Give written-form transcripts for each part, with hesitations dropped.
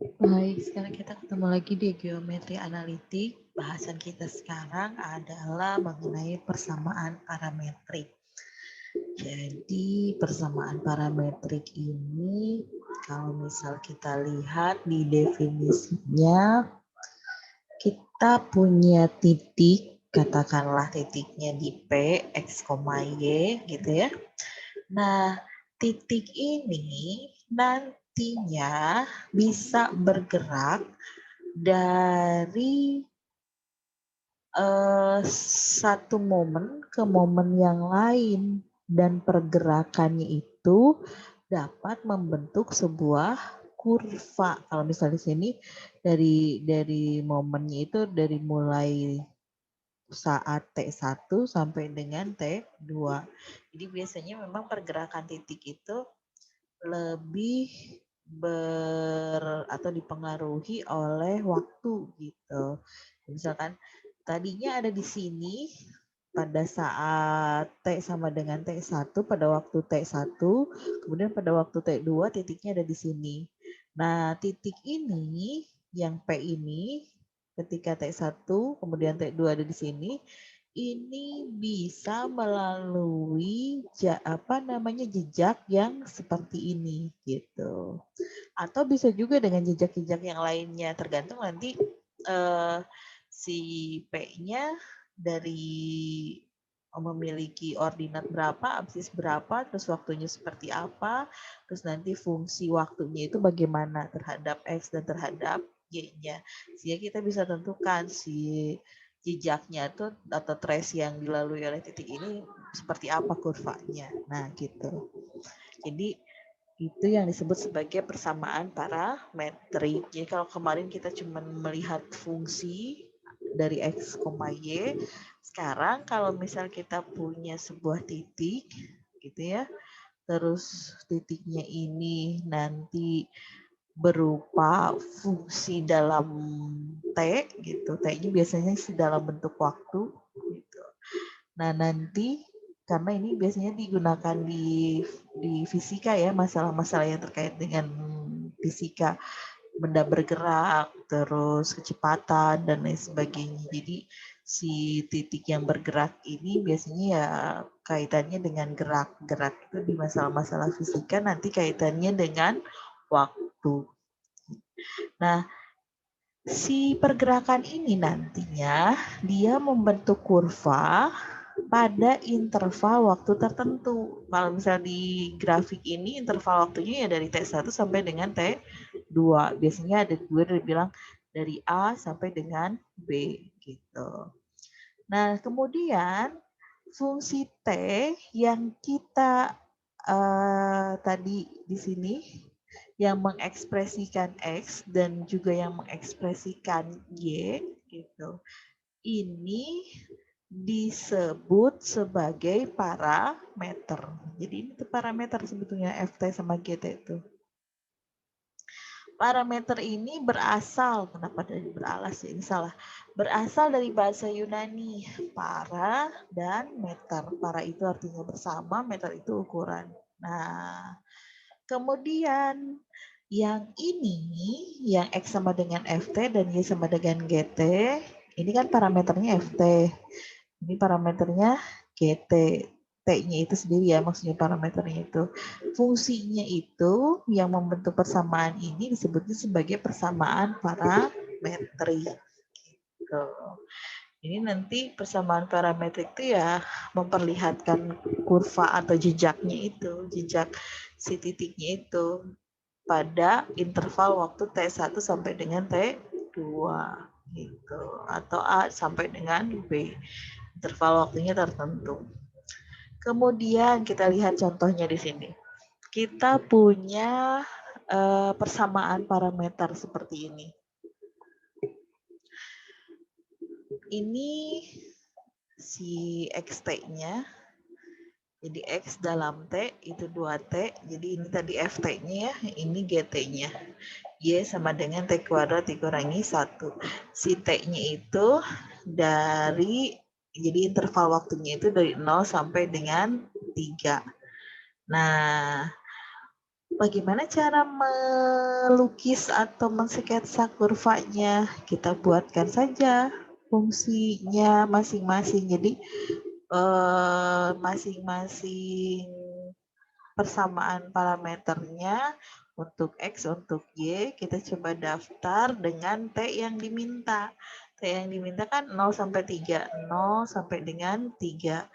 Baik, sekarang kita ketemu lagi di geometri analitik. Bahasan kita sekarang adalah mengenai persamaan parametrik. Jadi persamaan parametrik ini kalau misal kita lihat di definisinya, kita punya titik, katakanlah titiknya di P, X, Y gitu ya. Nah, titik ini nantinya bisa bergerak dari satu momen ke momen yang lain dan pergerakannya itu dapat membentuk sebuah kurva. Kalau misalnya di sini dari momennya itu dari mulai saat T1 sampai dengan T2. Jadi biasanya memang pergerakan titik itu lebih atau dipengaruhi oleh waktu gitu. Misalkan tadinya ada di sini pada saat T sama dengan T1 pada waktu T1, kemudian pada waktu T2 titiknya ada di sini. Nah, titik ini yang P ini ketika T1 kemudian T2 ada di sini, ini bisa melalui jejak yang seperti ini gitu. Atau bisa juga dengan jejak-jejak yang lainnya tergantung nanti si P-nya dari memiliki ordinat berapa, absis berapa, terus waktunya seperti apa, terus nanti fungsi waktunya itu bagaimana terhadap X dan terhadap Y-nya. Sehingga kita bisa tentukan si jejaknya itu atau trace yang dilalui oleh titik ini seperti apa kurvanya. Nah, gitu. Jadi itu yang disebut sebagai persamaan parametrik. Jadi kalau kemarin kita cuma melihat fungsi dari X, Y, sekarang kalau misal kita punya sebuah titik gitu ya, terus titiknya ini nanti berupa fungsi dalam T gitu. T-nya biasanya dalam bentuk waktu gitu. Nah, nanti karena ini biasanya digunakan di fisika ya, masalah-masalah yang terkait dengan fisika, benda bergerak, terus kecepatan dan lain sebagainya. Jadi si titik yang bergerak ini biasanya ya kaitannya dengan gerak-gerak itu di masalah-masalah fisika nanti kaitannya dengan waktu. Nah, si pergerakan ini nantinya dia membentuk kurva pada interval waktu tertentu. Kalau misal di grafik ini interval waktunya ya dari T1 sampai dengan T2. Biasanya ada gue bilang dari A sampai dengan B gitu. Nah, kemudian fungsi T yang kita tadi di sini yang mengekspresikan X dan juga yang mengekspresikan Y gitu. Ini disebut sebagai parameter. Jadi ini tuh parameter sebetulnya FT sama GT itu. Parameter ini berasal, kenapa dari beralas ya, ini salah. Berasal dari bahasa Yunani, para dan meter. Para itu artinya bersama, meter itu ukuran. Nah, kemudian yang ini, yang X sama dengan FT dan Y sama dengan GT, ini kan parameternya FT. Ini parameternya GT. T-nya itu sendiri ya, maksudnya parameternya itu. Fungsinya itu yang membentuk persamaan ini disebutnya sebagai persamaan parametrik. Gitu. Ini nanti persamaan parametrik itu ya memperlihatkan kurva atau jejaknya itu, jejak si titiknya itu pada interval waktu T1 sampai dengan T2 gitu atau A sampai dengan B. Interval waktunya tertentu. Kemudian kita lihat contohnya di sini. Kita punya persamaan parameter seperti ini. Ini si XT-nya. Jadi X dalam T itu 2T. Jadi ini tadi FT-nya ya, ini GT-nya. Y sama dengan T kuadrat dikurangi 1. Si T-nya itu dari, jadi interval waktunya itu dari 0 sampai dengan 3. Nah, Bagaimana cara melukis atau mensketsa kurvanya? Kita buatkan saja fungsinya masing-masing. Jadi masing-masing persamaan parameternya untuk X, untuk Y, kita coba daftar dengan T yang diminta. T yang diminta kan 0 sampai 3, 0 sampai dengan 3.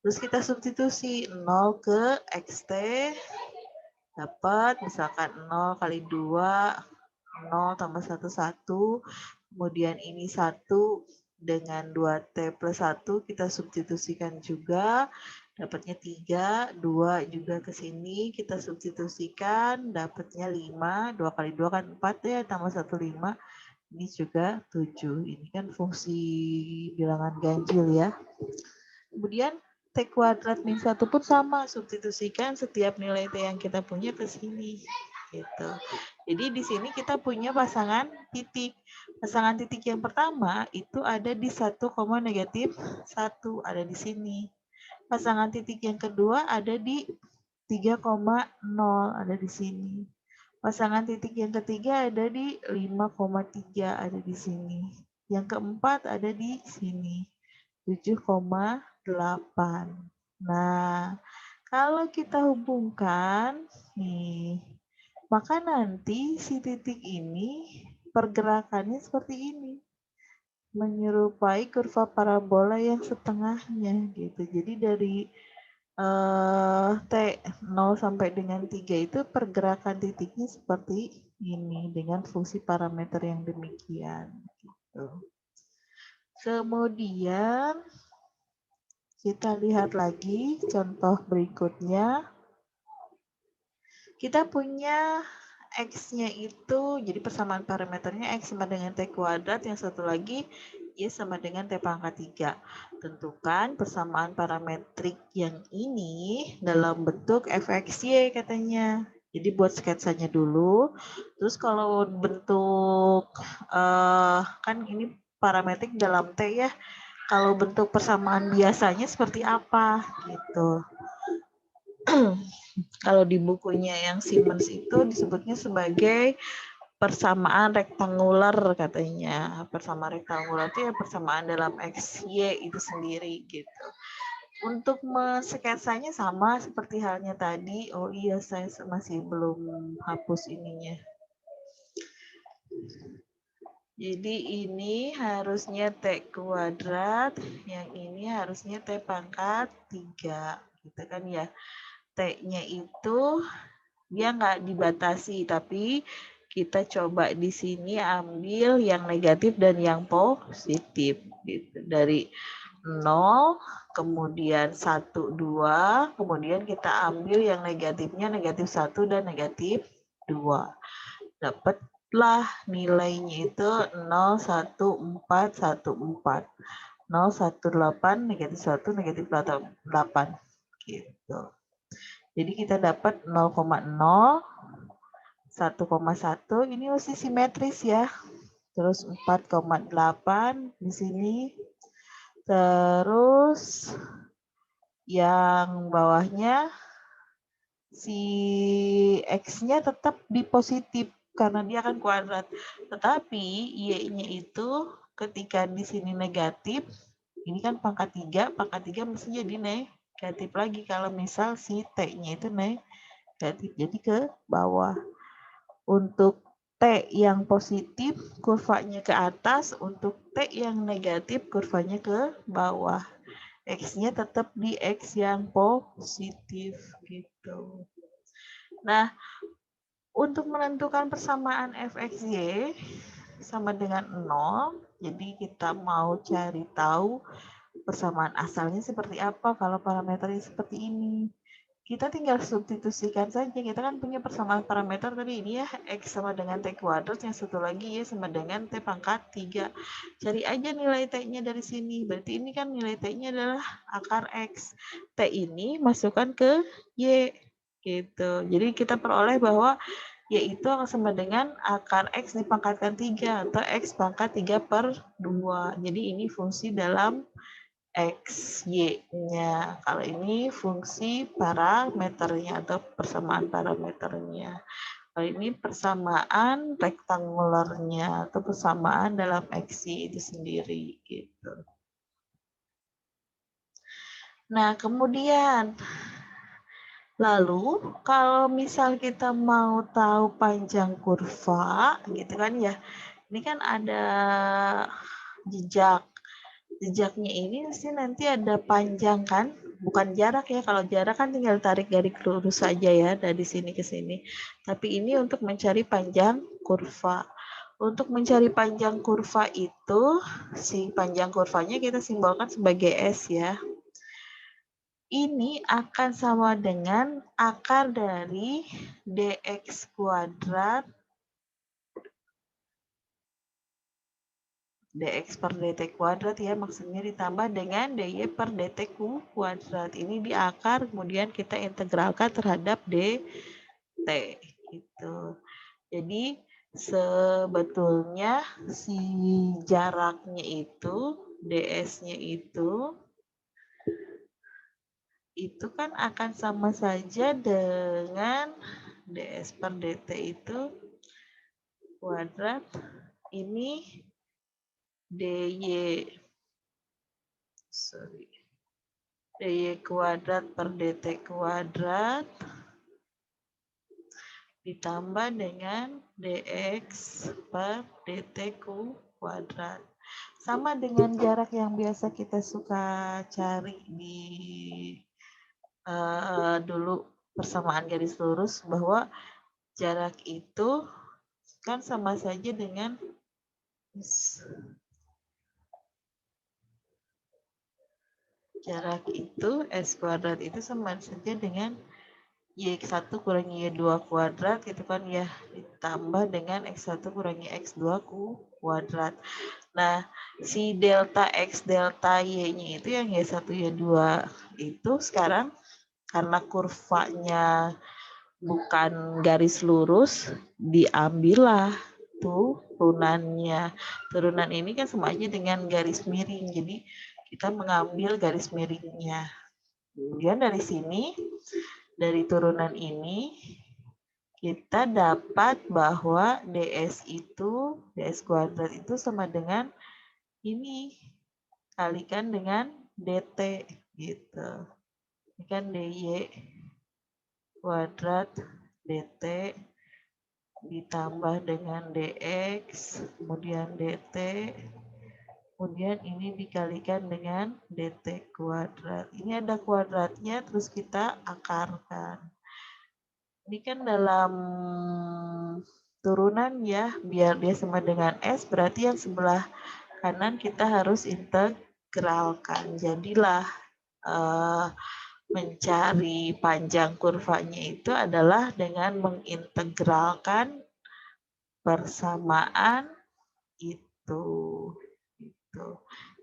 Terus kita substitusi 0 ke XT, dapat misalkan 0 kali 2, 0 tambah 1, 1. Kemudian ini 1 dengan 2T plus 1 kita substitusikan juga. Dapatnya 3, 2 juga ke sini kita substitusikan, dapatnya 5, 2 kali 2 kan 4 ya, tambah 1, 5. Ini juga 7. Ini kan fungsi bilangan ganjil ya. Kemudian T kuadrat min 1 pun sama, substitusikan setiap nilai T yang kita punya ke sini. Gitu. Jadi di sini kita punya pasangan titik. Pasangan titik yang pertama itu ada di 1, negatif 1, ada di sini. Pasangan titik yang kedua ada di 3,0, ada di sini. Pasangan titik yang ketiga ada di 5,3, ada di sini. Yang keempat ada di sini. 7,8. Nah, kalau kita hubungkan nih, maka nanti si titik ini pergerakannya seperti ini. Menyerupai kurva parabola yang setengahnya gitu. Jadi dari T 0 sampai dengan 3 itu pergerakan titiknya seperti ini dengan fungsi parameter yang demikian gitu. Kemudian kita lihat lagi contoh berikutnya. Kita punya X-nya itu, jadi persamaan parameternya X sama dengan T kuadrat, yang satu lagi Y sama dengan T pangkat 3. Tentukan persamaan parametrik yang ini dalam bentuk fxy katanya. Jadi buat sketsanya dulu. Terus kalau bentuk, kan ini parametrik dalam T ya, kalau bentuk persamaan biasanya seperti apa gitu. Kalau di bukunya yang Siemens itu disebutnya sebagai persamaan rektangular katanya. Persamaan rektangular itu ya persamaan dalam X, Y itu sendiri gitu. Untuk sketsanya sama seperti halnya tadi. Oh iya, saya masih belum hapus ininya. Jadi ini harusnya T kuadrat, yang ini harusnya T pangkat 3, gitu kan ya. T-nya itu dia nggak dibatasi, tapi kita coba di sini ambil yang negatif dan yang positif. Gitu. Dari 0, kemudian 1, 2, kemudian kita ambil yang negatifnya negatif 1 dan negatif 2. Dapatlah nilainya itu 0,1414. 0,18 negatif 1 negatif 8 gitu. Jadi kita dapat 0,0, 1,1 ini mesti simetris ya. Terus 4,8 di sini. Terus yang bawahnya si X-nya tetap di positif karena dia akan kuadrat. Tetapi Y-nya itu ketika di sini negatif, ini kan pangkat 3 mesti jadi negatif lagi kalau misal si T-nya itu negatif. Jadi ke bawah. Untuk T yang positif, kurvanya ke atas. Untuk T yang negatif, kurvanya ke bawah. X-nya tetap di X yang positif gitu. Nah, untuk menentukan persamaan fxy sama dengan 0, jadi kita mau cari tahu persamaan asalnya seperti apa kalau parameternya seperti ini. Kita tinggal substitusikan saja. Kita kan punya persamaan parameter tadi ini ya, X sama dengan T kuadrat, yang satu lagi Y sama dengan T pangkat 3. Cari aja nilai T-nya dari sini. Berarti ini kan nilai T-nya adalah akar X. T ini masukkan ke Y. Gitu. Jadi kita peroleh bahwa Y itu akan sama dengan akar X dipangkatkan 3 atau X pangkat 3/2. Jadi ini fungsi dalam X, Y-nya. Kalau ini fungsi parameternya atau persamaan parameternya. Kalau ini persamaan rektangulernya atau persamaan dalam XY itu sendiri. Gitu. Nah, kemudian lalu kalau misal kita mau tahu panjang kurva, gitu kan ya, ini kan ada jejak. Jejaknya ini sih nanti ada panjang kan, bukan jarak ya. Kalau jarak kan tinggal tarik garis lurus saja ya dari sini ke sini. Tapi ini untuk mencari panjang kurva. Untuk mencari panjang kurva itu, si panjang kurvanya kita simbolkan sebagai S ya. Ini akan sama dengan akar dari dx kuadrat dx per dt kuadrat ya, maksudnya ditambah dengan dy per dt kuadrat. Ini di akar, kemudian kita integralkan terhadap dt. Gitu. Jadi sebetulnya si jaraknya itu, ds-nya itu kan akan sama saja dengan ds per dt itu kuadrat, ini dy kuadrat per dt kuadrat ditambah dengan dx per dt kuadrat. Sama dengan jarak yang biasa kita suka cari di dulu persamaan garis lurus, bahwa jarak itu kan sama saja dengan jarak itu S kuadrat itu sama saja dengan Y1 kurangi Y2 kuadrat gitu kan ya, ditambah dengan X1 kurangi X2 kuadrat. Nah, si delta X delta Y-nya itu yang Y1 Y2 itu sekarang karena kurvanya bukan garis lurus, diambillah tuh turunannya. Turunan ini kan sama aja dengan garis miring, jadi kita mengambil garis miringnya. Kemudian dari sini, dari turunan ini, kita dapat bahwa ds kuadrat itu sama dengan ini, kalikan dengan dt, gitu. Ini kan dy kuadrat dt ditambah dengan dx, kemudian dt, kemudian ini dikalikan dengan dt kuadrat. Ini ada kuadratnya, terus kita akarkan. Ini kan dalam turunan ya, biar dia sama dengan S, berarti yang sebelah kanan kita harus integralkan. Jadilah mencari panjang kurvanya itu adalah dengan mengintegralkan persamaan itu.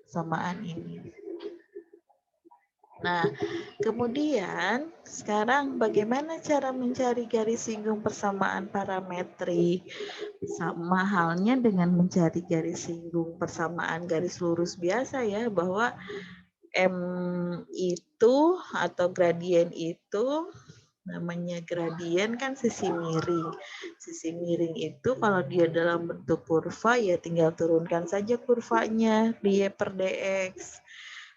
Samaan ini. Nah, kemudian sekarang bagaimana cara mencari garis singgung persamaan parametrik? Sama halnya dengan mencari garis singgung persamaan garis lurus biasa ya, bahwa M itu atau gradien itu namanya gradien kan sisi miring. Sisi miring itu kalau dia dalam bentuk kurva ya tinggal turunkan saja kurvanya dy per dx.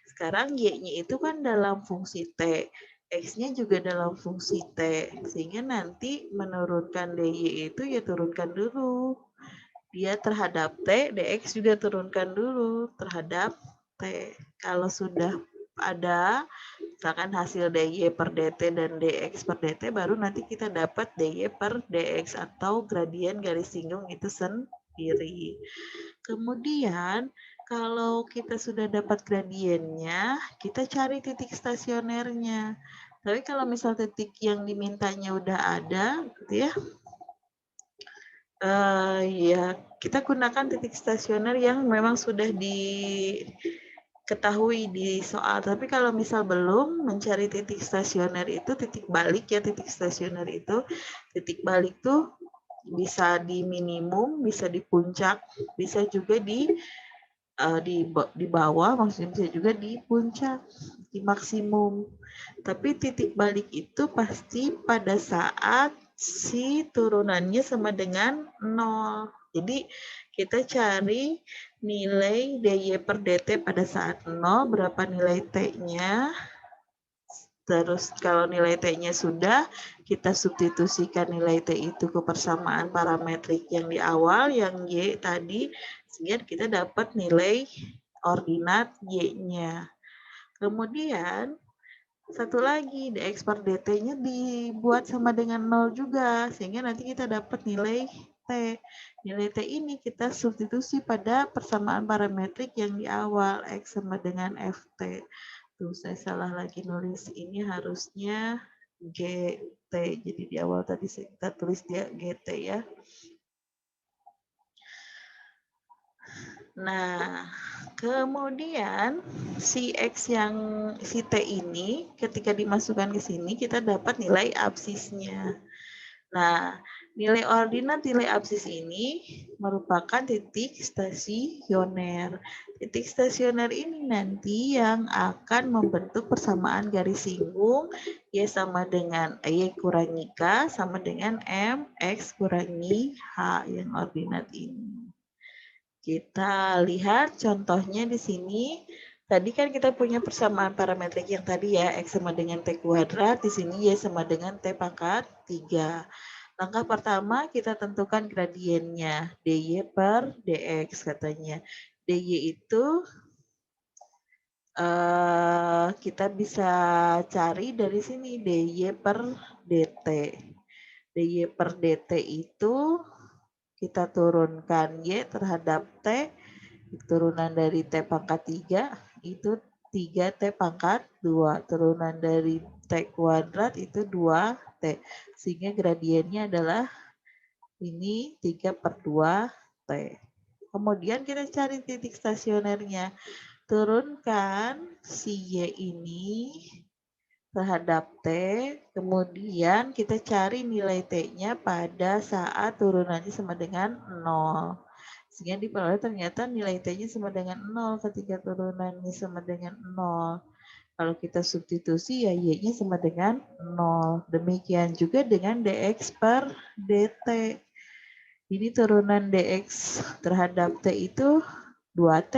Sekarang y-nya itu kan dalam fungsi t, x-nya juga dalam fungsi t, sehingga nanti menurunkan dy itu ya turunkan dulu. Dia terhadap t, dx juga turunkan dulu terhadap t. Kalau sudah ada misalkan hasil dy per dt dan dx per dt, baru nanti kita dapat dy per dx atau gradien garis singgung itu sendiri. Kemudian kalau kita sudah dapat gradiennya, kita cari titik stasionernya. Tapi kalau misal titik yang dimintanya udah ada, gitu ya, ya kita gunakan titik stasioner yang memang sudah diketahui di soal. Tapi kalau misal belum, mencari titik stasioner itu titik balik ya, titik stasioner itu titik balik tuh bisa di minimum, bisa di puncak, bisa juga di di bawah, maksudnya bisa juga di puncak, di maksimum. Tapi titik balik itu pasti pada saat si turunannya sama dengan 0. Jadi kita cari nilai dy per dt pada saat 0, berapa nilai t-nya. Terus kalau nilai T-nya sudah, kita substitusikan nilai T itu ke persamaan parametrik yang di awal, yang Y tadi, sehingga kita dapat nilai ordinat Y-nya. Kemudian, satu lagi, dx per dt-nya dibuat sama dengan 0 juga, sehingga nanti kita dapat nilai T. Nilai T ini kita substitusi pada persamaan parametrik yang di awal, X sama dengan Ft. Tuh, saya salah lagi nulis. Ini harusnya GT. Jadi di awal tadi kita tulis dia GT ya. Nah, kemudian si X si T ini ketika dimasukkan ke sini kita dapat nilai absisnya. Nah, nilai ordinat nilai absis ini merupakan titik stasioner. Titik stasioner ini nanti yang akan membentuk persamaan garis singgung Y sama dengan Y kurangi K sama dengan M X kurangi H yang ordinat ini. Kita lihat contohnya di sini. Tadi kan kita punya persamaan parametrik yang tadi ya, X sama dengan T kuadrat, di sini Y sama dengan T pangkat 3. Langkah pertama kita tentukan gradiennya, dy per dx katanya. dy itu kita bisa cari dari sini, dy per dt. dy per dt itu kita turunkan y terhadap t, turunan dari T pangkat 3 itu 3T pangkat 2. Turunan dari T kuadrat itu 2T. Sehingga gradiennya adalah ini 3 per 2T. Kemudian kita cari titik stasionernya. Turunkan si Y ini terhadap T. Kemudian kita cari nilai T-nya pada saat turunannya sama dengan 0. Sehingga diperoleh ternyata nilai T-nya sama dengan 0 ketika turunannya sama dengan 0. Kalau kita substitusi ya Y-nya sama dengan 0. Demikian juga dengan dx per dt. Ini turunan dx terhadap T itu 2T.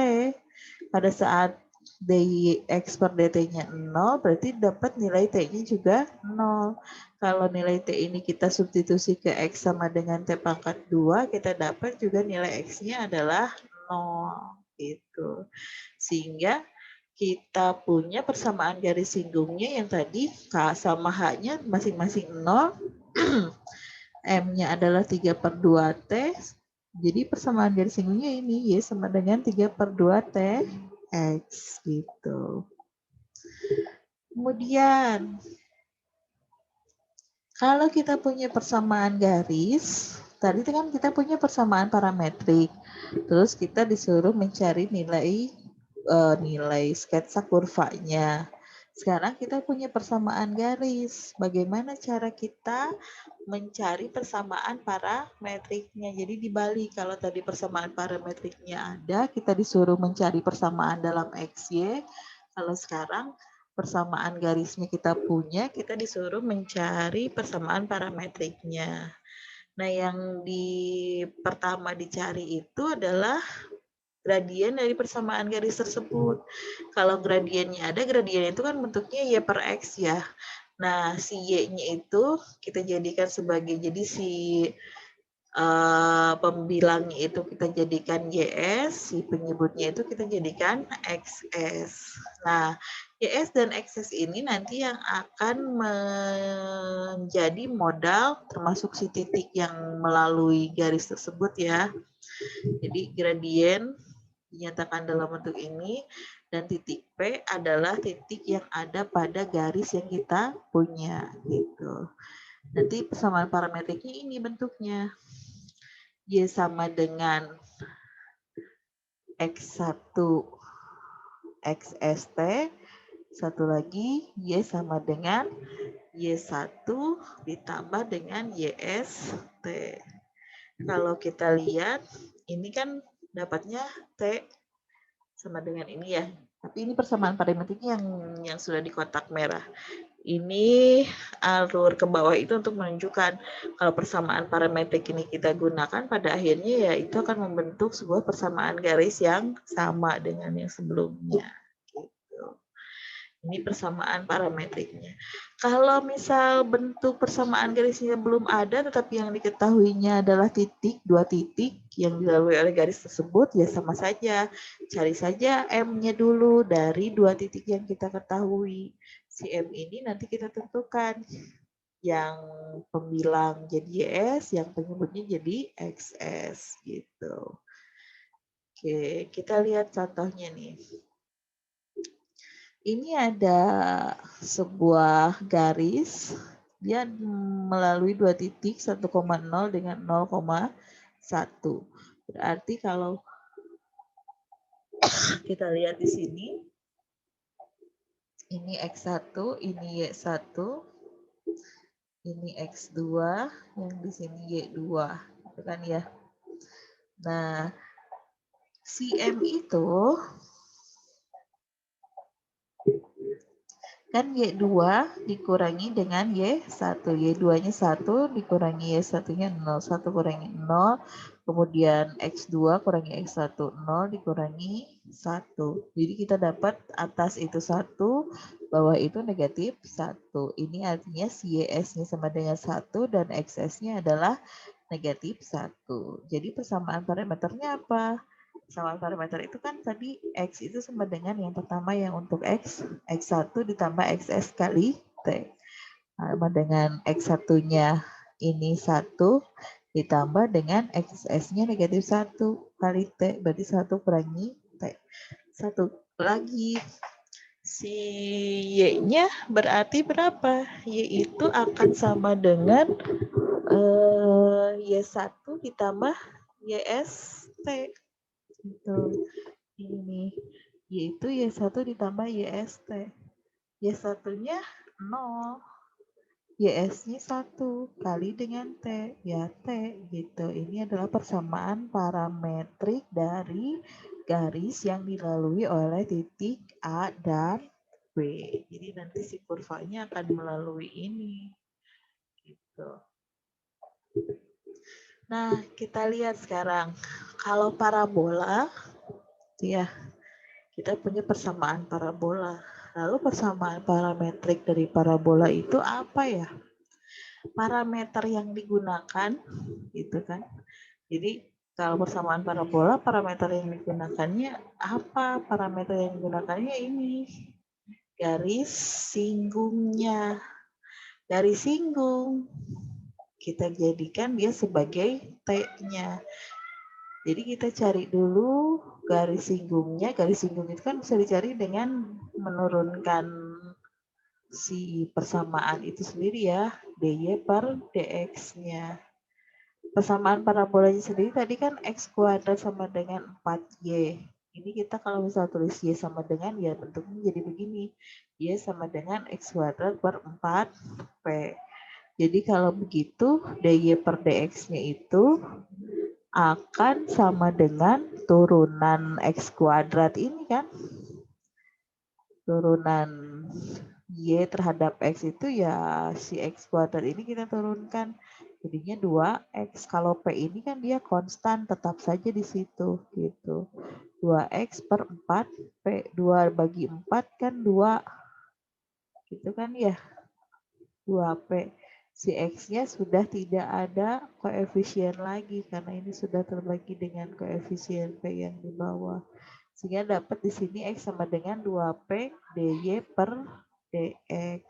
Pada saat dx per dt-nya 0, berarti dapat nilai T-nya juga 0. Kalau nilai T ini kita substitusi ke X sama dengan T pangkat 2, kita dapat juga nilai X-nya adalah 0. Gitu. Sehingga kita punya persamaan garis singgungnya yang tadi K sama H-nya masing-masing 0. M-nya adalah 3 per 2T. Jadi persamaan garis singgungnya ini Y sama dengan 3 per 2T X gitu. Kemudian kalau kita punya persamaan garis, tadi kan kita punya persamaan parametrik. Terus kita disuruh mencari nilai sketsa kurvanya. Sekarang kita punya persamaan garis. Bagaimana cara kita mencari persamaan parametriknya? Jadi dibalik, kalau tadi persamaan parametriknya ada, kita disuruh mencari persamaan dalam XY. Kalau sekarang persamaan garisnya kita punya, kita disuruh mencari persamaan parametriknya. Nah, yang pertama dicari itu adalah gradien dari persamaan garis tersebut. Kalau gradiennya ada, gradien itu kan bentuknya Y per X ya. Nah, si Y-nya itu kita jadikan sebagai, jadi si pembilangnya itu kita jadikan YS, si penyebutnya itu kita jadikan XS. Nah, YS dan XS ini nanti yang akan menjadi modal termasuk si titik yang melalui garis tersebut ya. Jadi gradien dinyatakan dalam bentuk ini, dan titik P adalah titik yang ada pada garis yang kita punya gitu. Nanti persamaan parametriknya ini bentuknya. Y sama dengan X1 XST, satu lagi Y sama dengan Y1 ditambah dengan YST. Kalau kita lihat, ini kan dapatnya T sama dengan ini ya. Tapi ini persamaan parametriknya yang sudah di kotak merah. Ini alur ke bawah itu untuk menunjukkan kalau persamaan parametrik ini kita gunakan pada akhirnya ya itu akan membentuk sebuah persamaan garis yang sama dengan yang sebelumnya. Gitu. Ini persamaan parametriknya. Kalau misal bentuk persamaan garisnya belum ada, tetapi yang diketahuinya adalah titik, 2 titik yang dilalui oleh garis tersebut, ya sama saja. Cari saja M-nya dulu dari 2 titik yang kita ketahui. Si M ini nanti kita tentukan. Yang pembilang jadi YS, yang penyebutnya jadi XS gitu. Oke, kita lihat contohnya nih. Ini ada sebuah garis, dia melalui 2 titik 1,0 dengan 0,1. Berarti kalau kita lihat di sini, ini X1, ini Y1, ini X2, yang di sini Y2, gitu kan ya. Nah, si M itu kan Y2 dikurangi dengan Y1. Y2-nya 1 dikurangi Y1-nya 0. 1 kurangi 0. Kemudian X2 kurangi X1. 0 dikurangi 1. Jadi kita dapat atas itu 1, bawah itu negatif 1. Ini artinya si YS-nya sama dengan 1 dan XS-nya adalah negatif 1. Jadi persamaan parameternya apa? Persamaan parameter itu kan tadi X itu sama dengan yang pertama yang untuk X, X1 ditambah XS kali T. Sama dengan X1-nya ini 1 ditambah dengan XS-nya negatif 1 kali T. Berarti 1 kurangi T. 1 lagi. Si Y-nya berarti berapa? Y itu akan sama dengan Y1 ditambah YST. Gitu. Ini yaitu Y1 ditambah YST. Y1-nya 0. YS-nya 1 kali dengan T. Ya T gitu. Ini adalah persamaan parametrik dari garis yang dilalui oleh titik A dan B. Jadi nanti si kurvanya akan melalui ini. Gitu. Nah, kita lihat sekarang. Kalau parabola, ya, kita punya persamaan parabola. Lalu persamaan parametrik dari parabola itu apa ya? Parameter yang digunakan, gitu kan? Jadi kalau persamaan parabola, parameter yang digunakannya apa? Parameter yang digunakannya ini garis singgungnya. Garis singgung kita jadikan dia sebagai T-nya. Jadi kita cari dulu garis singgungnya. Garis singgung itu kan bisa dicari dengan menurunkan si persamaan itu sendiri ya, dy per dx-nya. Persamaan parabolanya sendiri tadi kan x kuadrat sama dengan 4y. Ini kita kalau misal tulis y sama dengan, ya bentuknya jadi begini. Y sama dengan x kuadrat per 4p. Jadi kalau begitu, dy per dx-nya itu akan sama dengan turunan x kuadrat ini kan. Turunan y terhadap x itu ya si x kuadrat ini kita turunkan. Jadinya 2x. Kalau p ini kan dia konstan, tetap saja di situ gitu. 2x per 4p. 2 bagi 4 kan 2. Gitu kan ya. 2p. Si X-nya sudah tidak ada koefisien lagi karena ini sudah terbagi dengan koefisien P yang di bawah. Sehingga dapat di sini X sama dengan 2P dy per dx.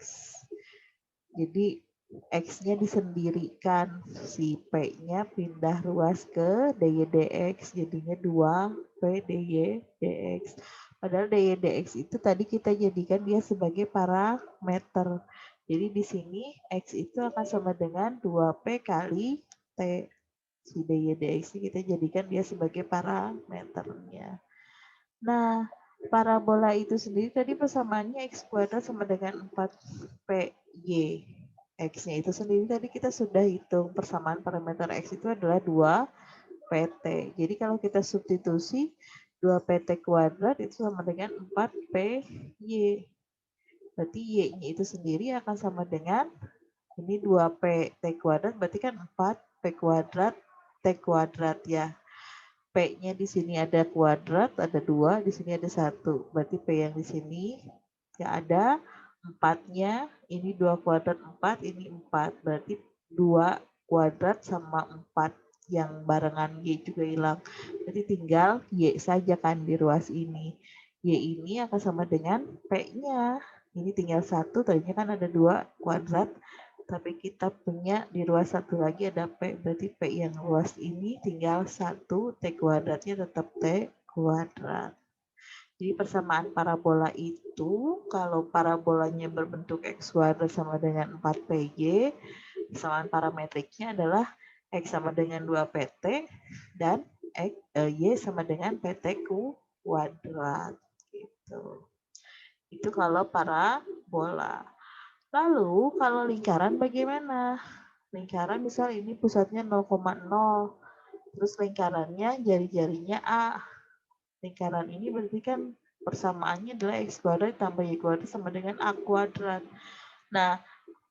Jadi X-nya disendirikan, si P-nya pindah ruas ke dy dx, jadinya 2P dy dx. Padahal dy dx itu tadi kita jadikan dia sebagai parameter. Jadi di sini X itu akan sama dengan 2P kali T. Si dy dx ini kita jadikan dia sebagai parameternya. Nah, parabola itu sendiri tadi persamaannya X kuadrat sama dengan 4PY. X-nya itu sendiri tadi kita sudah hitung. Persamaan parameter X itu adalah 2 PT. Jadi kalau kita substitusi, 2PT kuadrat itu sama dengan 4PY. Berarti Y-nya itu sendiri akan sama dengan ini 2PT kuadrat, berarti kan 4P kuadrat T kuadrat ya. P-nya di sini ada kuadrat, ada 2, di sini ada 1. Berarti P yang di sini ya ada 4-nya, ini 2 kuadrat 4, ini 4. Berarti 2 kuadrat sama 4 yang barengan Y juga hilang. Jadi tinggal Y saja kan di ruas ini. Y ini akan sama dengan P-nya. Ini tinggal 1, tadinya kan ada 2 kuadrat, tapi kita punya di ruas 1 lagi ada P, berarti P yang ruas ini tinggal 1, T kuadratnya tetap T kuadrat. Jadi persamaan parabola itu, kalau parabolanya berbentuk X kuadrat sama dengan 4PY, persamaan parametriknya adalah X sama dengan 2PT dan Y sama dengan PT kuadrat. Gitu. Itu kalau parabola. Lalu kalau lingkaran bagaimana? Lingkaran misal ini pusatnya 0,0, terus lingkarannya jari-jarinya A. Lingkaran ini berarti kan persamaannya adalah X kuadrat tambah Y kuadrat sama dengan A kuadrat. Nah,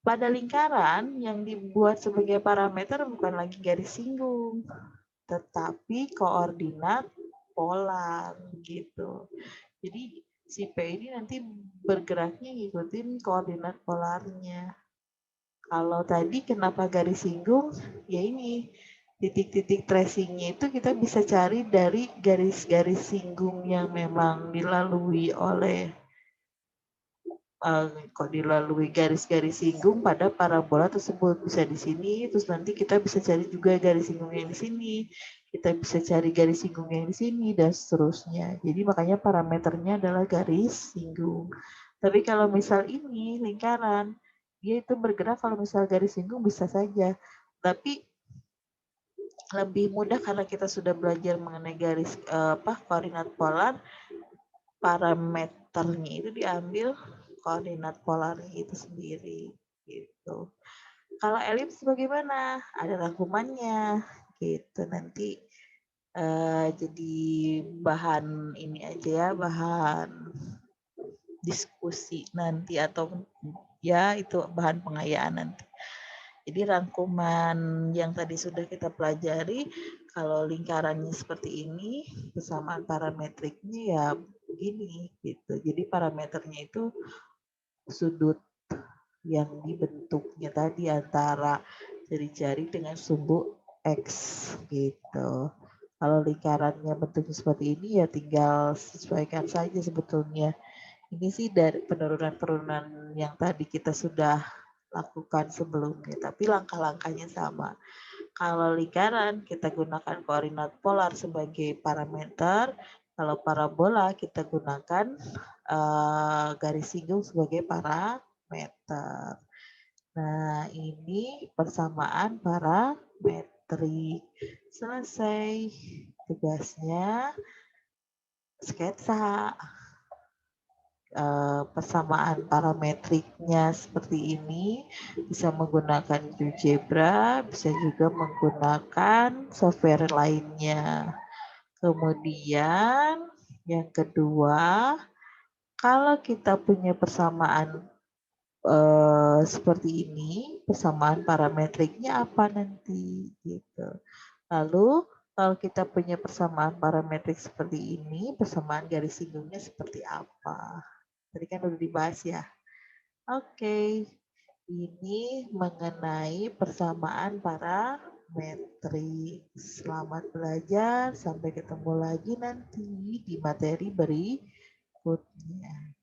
pada lingkaran yang dibuat sebagai parameter bukan lagi garis singgung, tetapi koordinat polar gitu. Jadi si P ini nanti bergeraknya ngikutin koordinat polarnya. Kalau tadi kenapa garis singgung? Ya ini, titik-titik tracingnya itu kita bisa cari dari garis-garis singgung yang memang dilalui oleh kok dilalui garis-garis singgung pada parabola tersebut. Bisa di sini, terus nanti kita bisa cari juga garis singgung yang di sini. Kita bisa cari garis singgung yang di sini, dan seterusnya. Jadi makanya parameternya adalah garis singgung. Tapi kalau misal ini lingkaran, dia itu bergerak kalau misal garis singgung bisa saja. Tapi lebih mudah karena kita sudah belajar mengenai garis koordinat polar, parameternya itu diambil koordinat polarnya itu sendiri gitu. Kalau elips bagaimana? Ada rangkumannya gitu. Nanti jadi bahan ini aja ya, bahan diskusi nanti atau ya itu bahan pengayaan nanti. Jadi rangkuman yang tadi sudah kita pelajari, kalau lingkarannya seperti ini, persamaan parametriknya ya begini gitu. Jadi parameternya itu sudut yang dibentuknya tadi antara jari-jari dengan sumbu X gitu. Kalau lingkarannya bentuknya seperti ini ya tinggal sesuaikan saja sebetulnya. Ini sih dari penurunan-penurunan yang tadi kita sudah lakukan sebelumnya, tapi langkah-langkahnya sama. Kalau lingkaran kita gunakan koordinat polar sebagai parameter, kalau parabola kita gunakan garis singgung sebagai parameter. Nah, ini persamaan parametrik. Selesai tugasnya, sketsa. Persamaan parametriknya seperti ini, bisa menggunakan GeoGebra, bisa juga menggunakan software lainnya. Kemudian yang kedua, kalau kita punya persamaan seperti ini, persamaan parametriknya apa nanti gitu. Lalu kalau kita punya persamaan parametrik seperti ini, persamaan garis singgungnya seperti apa? Tadi kan udah dibahas ya. Oke, ini mengenai persamaan parametrik. Selamat belajar, sampai ketemu lagi nanti di materi berikutnya.